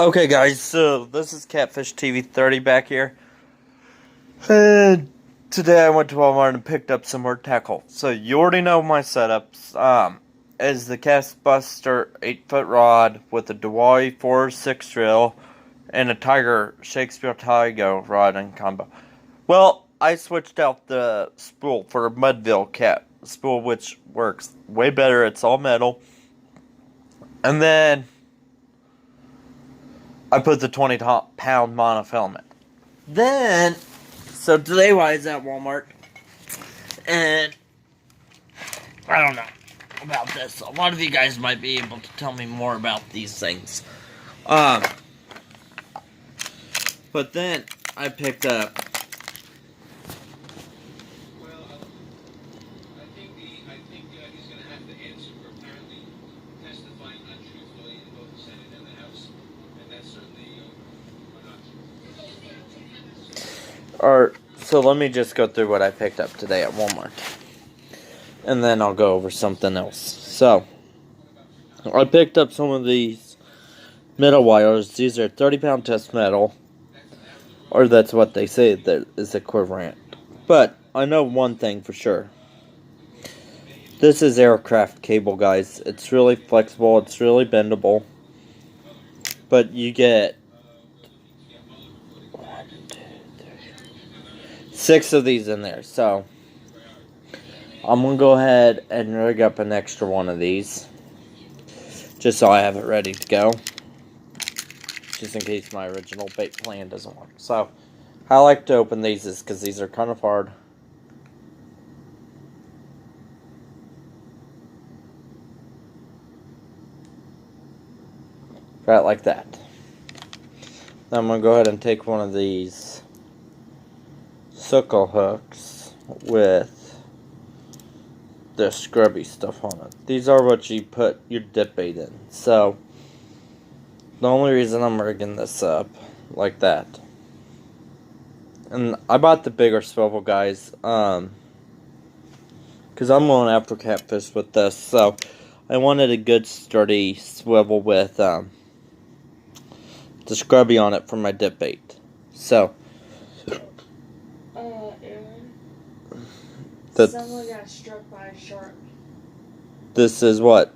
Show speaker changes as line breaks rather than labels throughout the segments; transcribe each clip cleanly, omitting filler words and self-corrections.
Okay, guys, so this is Catfish TV 30 back here. And today I went to Walmart and picked up some more tackle. So you already know my setups. Is the Castbuster 8-foot rod with a Dewey 4-6 reel and a Tiger Shakespeare Tigo rod and combo. Well, I switched out the spool for a Mudville cat spool, which works way better. It's all metal. And then I put the 20-pound monofilament. Then, so today I was at Walmart, and I don't know about this. A lot of you guys might be able to tell me more about these things. But then I picked up.
I think he's going to have to answer for apparently testifying untruthfully in both the Senate and the House, and that's certainly not.
So let me just go through what I picked up today at Walmart, and then I'll go over something else. So I picked up some of these metal wires. These are 30-pound test metal, or that's what they say that is equivalent. But I know one thing for sure. This is aircraft cable, guys. It's really flexible. It's really bendable. But you get 6 of these in there. So I'm going to go ahead and rig up an extra one of these, just so I have it ready to go, just in case my original bait plan doesn't work. So I like to open these is because these are kind of hard. Right like that. Now I'm going to go ahead and take one of these suckle hooks with the scrubby stuff on it. These are what you put your dip bait in. So the only reason I'm rigging this up like that, and I bought the bigger swivel, guys, because I'm going after catfish with this. So I wanted a good sturdy swivel with the scrubby on it for my dip bait. So
Aaron, someone got struck by a shark.
This is what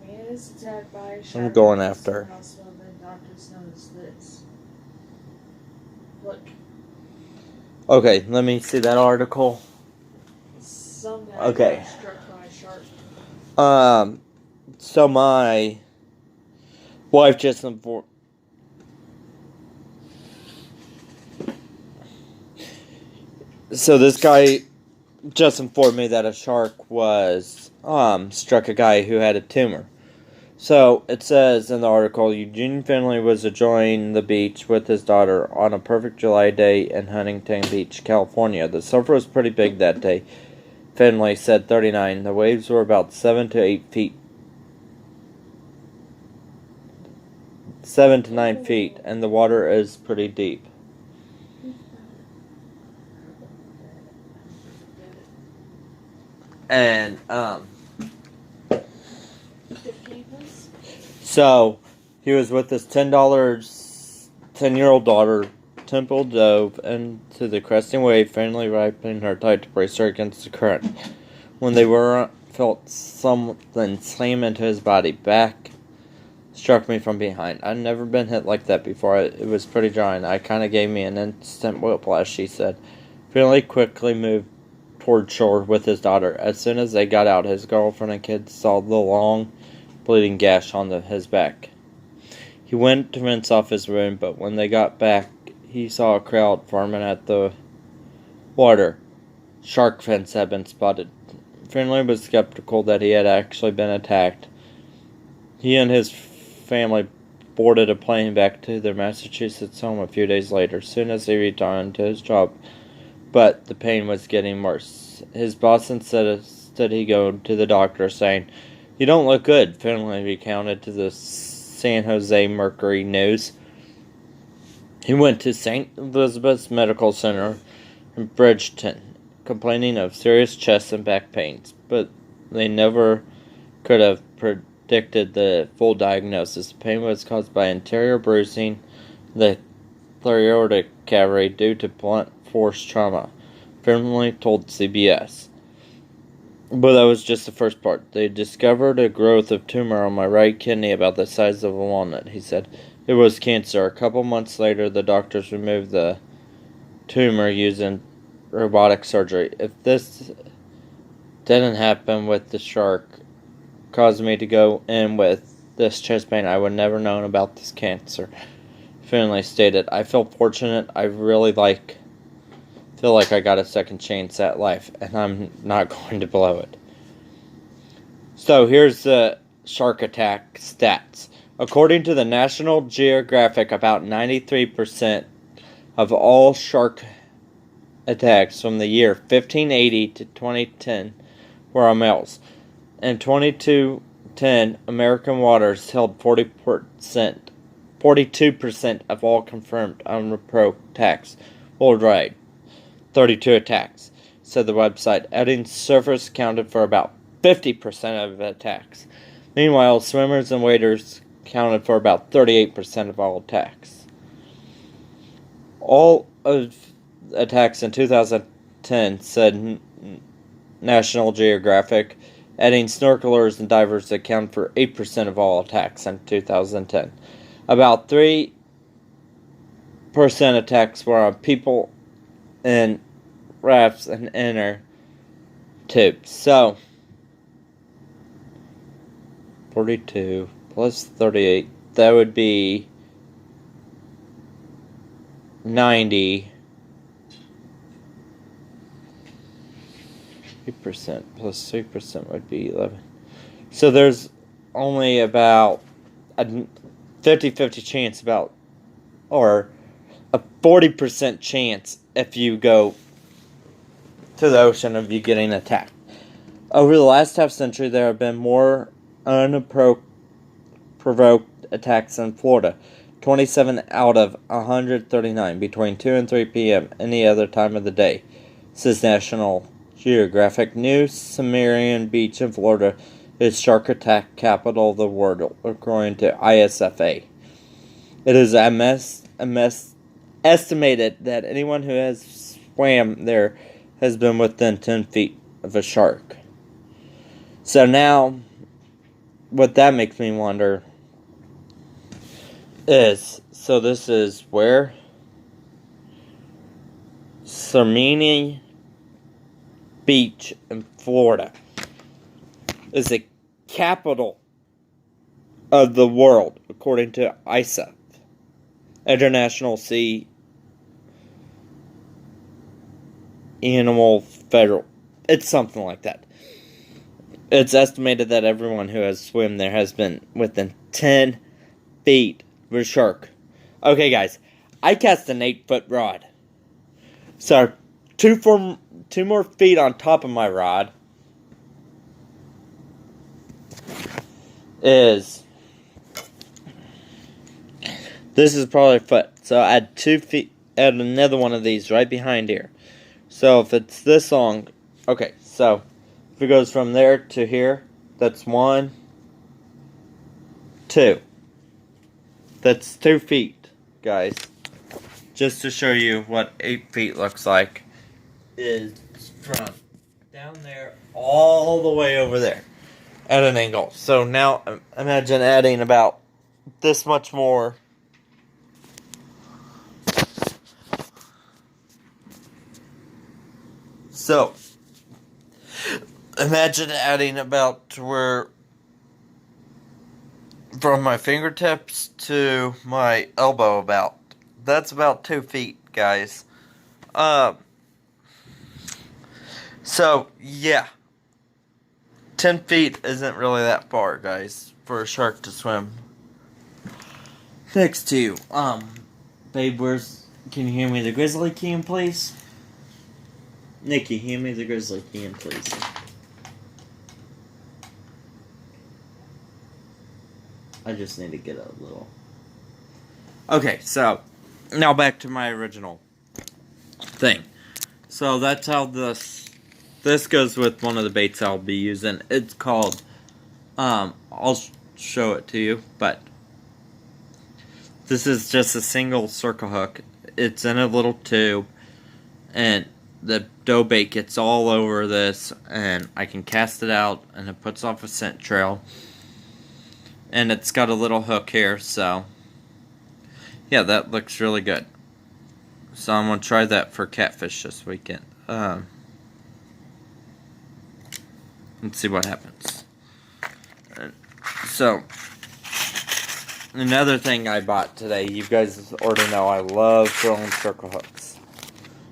A man is attacked by a shark.
I'm going after.
Hospital, the doctors notice this. Look.
Okay, let me see that article.
Some guy
Okay.
got struck by a shark.
So my wife just informed. So this guy just informed me that a shark was struck a guy who had a tumor. So it says in the article, Eugene Finley was enjoying the beach with his daughter on a perfect July day in Huntington Beach, California. The surf was pretty big that day. Finley said 39. The waves were about 7 to 8 feet. 7 to 9 feet, and the water is pretty deep. And so he was with his $10-year-old daughter. Temple dove into the cresting wave, finally ripening her tight to brace her against the current. When they were felt something slam into his body. Back struck me from behind. I'd never been hit like that before. It was pretty jarring. I kind of gave me an instant whiplash, she said. Finley quickly moved toward shore with his daughter. As soon as they got out, his girlfriend and kids saw the long, bleeding gash on his back. He went to rinse off his wound, but when they got back, he saw a crowd forming at the water. Shark fins had been spotted. Finley was skeptical that he had actually been attacked. He and his family boarded a plane back to their Massachusetts home a few days later, soon as he returned to his job. But the pain was getting worse. His boss insisted he go to the doctor, saying, "You don't look good," Finley recounted to the San Jose Mercury News. He went to St. Elizabeth's Medical Center in Bridgeton, complaining of serious chest and back pains, but they never could have predicted the full diagnosis. The pain was caused by anterior bruising the thoracic cavity due to blunt force trauma, firmly told CBS. But that was just the first part. They discovered a growth of tumor on my right kidney about the size of a walnut, he said. It was cancer. A couple months later, the doctors removed the tumor using robotic surgery. If this didn't happen with the shark, caused me to go in with this chest pain, I would never known about this cancer. Finley stated, I feel fortunate. I really feel like I got a second chance at life, and I'm not going to blow it. So here's the shark attack stats. According to the National Geographic, about 93% of all shark attacks from the year 1580 to 2010 were on males. In 2210, American waters held 42% of all confirmed unreported attacks worldwide. 32 attacks, said the website. Adding surface accounted for about 50% of attacks. Meanwhile, swimmers and waders accounted for about 38% of all attacks. All of attacks in 2010, said National Geographic, adding snorkelers and divers account for 8% of all attacks in 2010. About 3% attacks were on people in rafts and inner tubes. So, 42 plus 38, that would be 90. 3% plus 3% would be 11. So there's only about a 50-50 chance or a 40% chance if you go to the ocean of you getting attacked. Over the last half century, there have been more unprovoked attacks in Florida. 27 out of 139 between 2 and 3 p.m. any other time of the day, says National Geographic. New Smyrna Beach in Florida is shark attack capital of the world, according to ISFA. It is estimated that anyone who has swam there has been within 10 feet of a shark. So now, what that makes me wonder is, so this is where? Smyrna Beach in Florida is the capital of the world, according to ISA, International Sea Animal Federal. It's something like that. It's estimated that everyone who has swum there has been within 10 feet of a shark. Okay, guys, I cast an 8-foot rod. So, two more feet on top of my rod is, this is probably a foot. So add 2 feet, add another one of these right behind here. So if it's this long, okay, so if it goes from there to here, that's 1, 2. That's 2 feet, guys. Just to show you what 8 feet looks like, is from down there all the way over there at an angle. So now imagine adding about this much more. So imagine adding about to where from my fingertips to my elbow about. That's about 2 feet, guys. So, yeah. 10 feet isn't really that far, guys, for a shark to swim next to. Babe, can you hand me the grizzly can, please? Nikki, hand me the grizzly can, please. I just need to get a little. Okay, so now back to my original thing. So that's how this goes with one of the baits I'll be using. It's called I'll show it to you, but this is just a single circle hook. It's in a little tube, and the dough bait gets all over this, and I can cast it out, and it puts off a scent trail. And it's got a little hook here, so yeah, that looks really good. So I'm gonna try that for catfish this weekend. Let's see what happens. So another thing I bought today, you guys already know I love throwing circle hooks.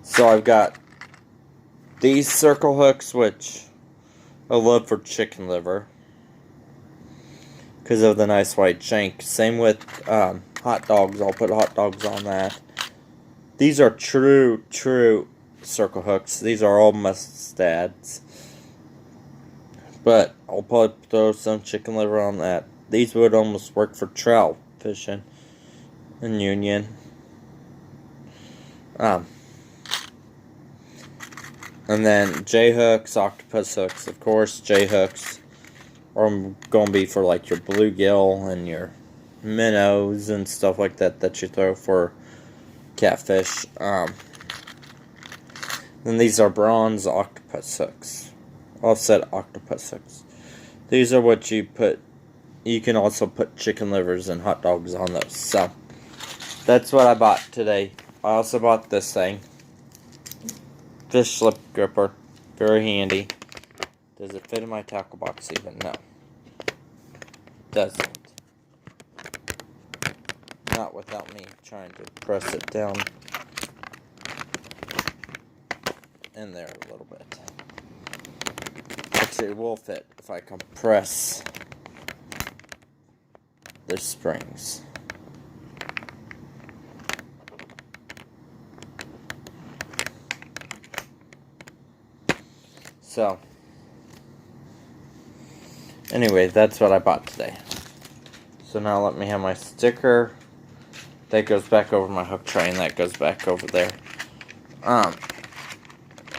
So I've got these circle hooks, which I love for chicken liver because of the nice white shank. Same with hot dogs. I'll put hot dogs on that. These are true circle hooks. These are all mustads. But I'll probably throw some chicken liver on that. These would almost work for trout fishing in Union. And then J-hooks, octopus hooks. Of course, J-hooks are going to be for like your bluegill and your minnows and stuff like that that you throw for catfish. Then these are bronze octopus hooks. Offset octopus hooks. These are what you put. You can also put chicken livers and hot dogs on those. So that's what I bought today. I also bought this thing. Fish slip gripper. Very handy. Does it fit in my tackle box even? No. Doesn't. Not without me trying to press it down in there a little bit. Actually, it will fit if I compress the springs. So, anyway, that's what I bought today. So now let me have my sticker. That goes back over my hook tray, and that goes back over there.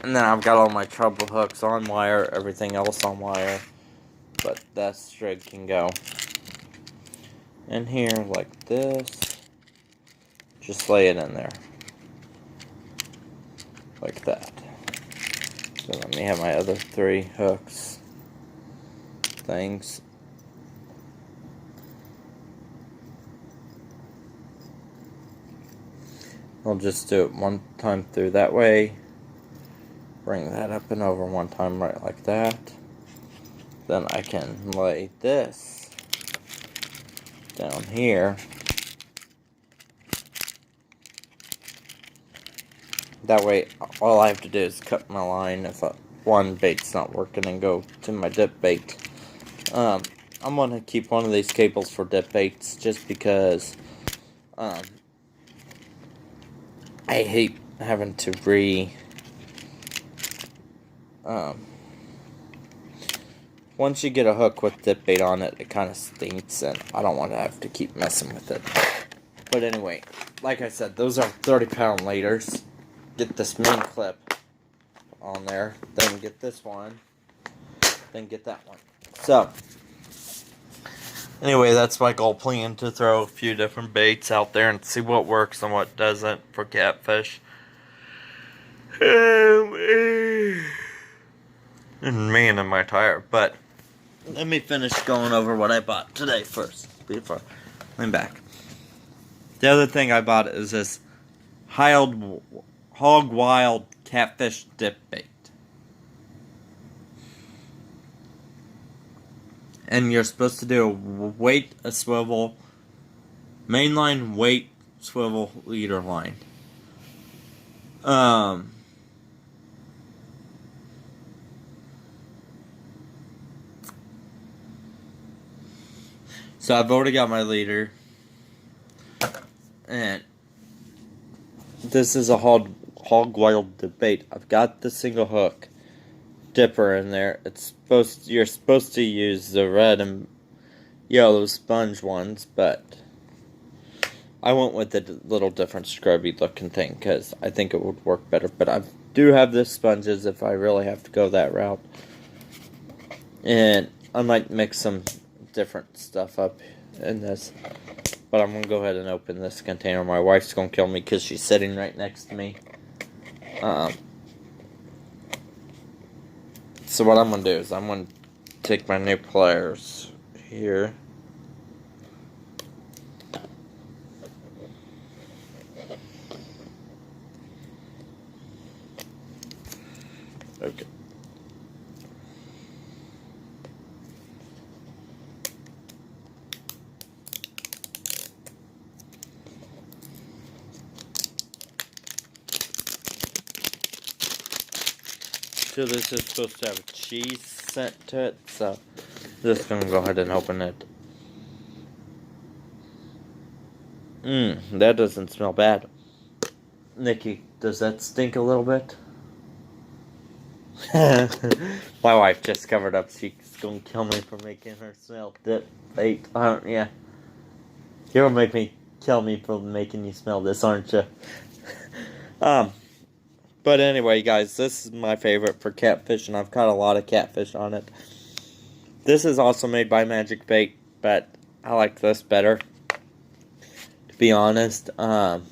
And then I've got all my treble hooks on wire, everything else on wire. But that string can go in here like this. Just lay it in there. Like that. So let me have my other 3 hooks. Things. I'll just do it one time through that way. Bring that up and over one time right like that. Then I can lay this down here. That way all I have to do is cut my line if one bait's not working and go to my dip bait. I'm going to keep one of these cables for dip baits just because I hate having to once you get a hook with dip bait on it, it kind of stinks, and I don't want to have to keep messing with it. But anyway, like I said, those are 30-pound leaders. Get this main clip on there, then get this one, then get that one. So, anyway, that's my goal plan, to throw a few different baits out there and see what works and what doesn't for catfish. And man in my tire. But let me finish going over what I bought today first before I'm back. The other thing I bought is this Hog Wild catfish dip bait. And you're supposed to do a swivel, mainline weight, swivel, leader line. So I've already got my leader, and this is a hog wild dip bait. I've got the single hook dipper in there. You're supposed to use the red and yellow sponge ones, but I went with the little different scrubby looking thing because I think it would work better. But I do have the sponges if I really have to go that route. And I might mix some different stuff up in this. But I'm going to go ahead and open this container. My wife's going to kill me because she's sitting right next to me. So what I'm going to do is I'm going to take my new pliers here. Okay. So this is supposed to have a cheese scent to it, so just gonna go ahead and open it. That doesn't smell bad. Nikki, does that stink a little bit? My wife just covered up. She's gonna kill me for making her smell dip bait, aren't ya? You're gonna make me kill me for making you smell this, aren't you? But anyway, guys, this is my favorite for catfish, and I've caught a lot of catfish on it. This is also made by Magic Bait, but I like this better, to be honest. I've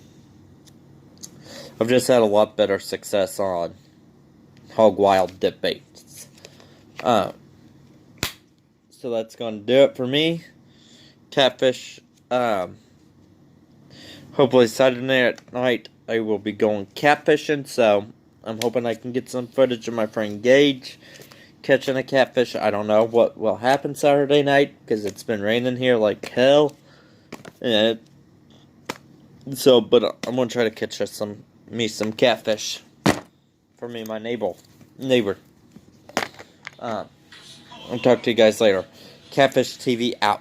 just had a lot better success on Hog Wild dip baits. So that's going to do it for me. Catfish. Hopefully Saturday night I will be going catfishing, so I'm hoping I can get some footage of my friend Gage catching a catfish. I don't know what will happen Saturday night because it's been raining here like hell. But I'm gonna try to catch some catfish for me and my neighbor. I'll talk to you guys later. Catfish TV out.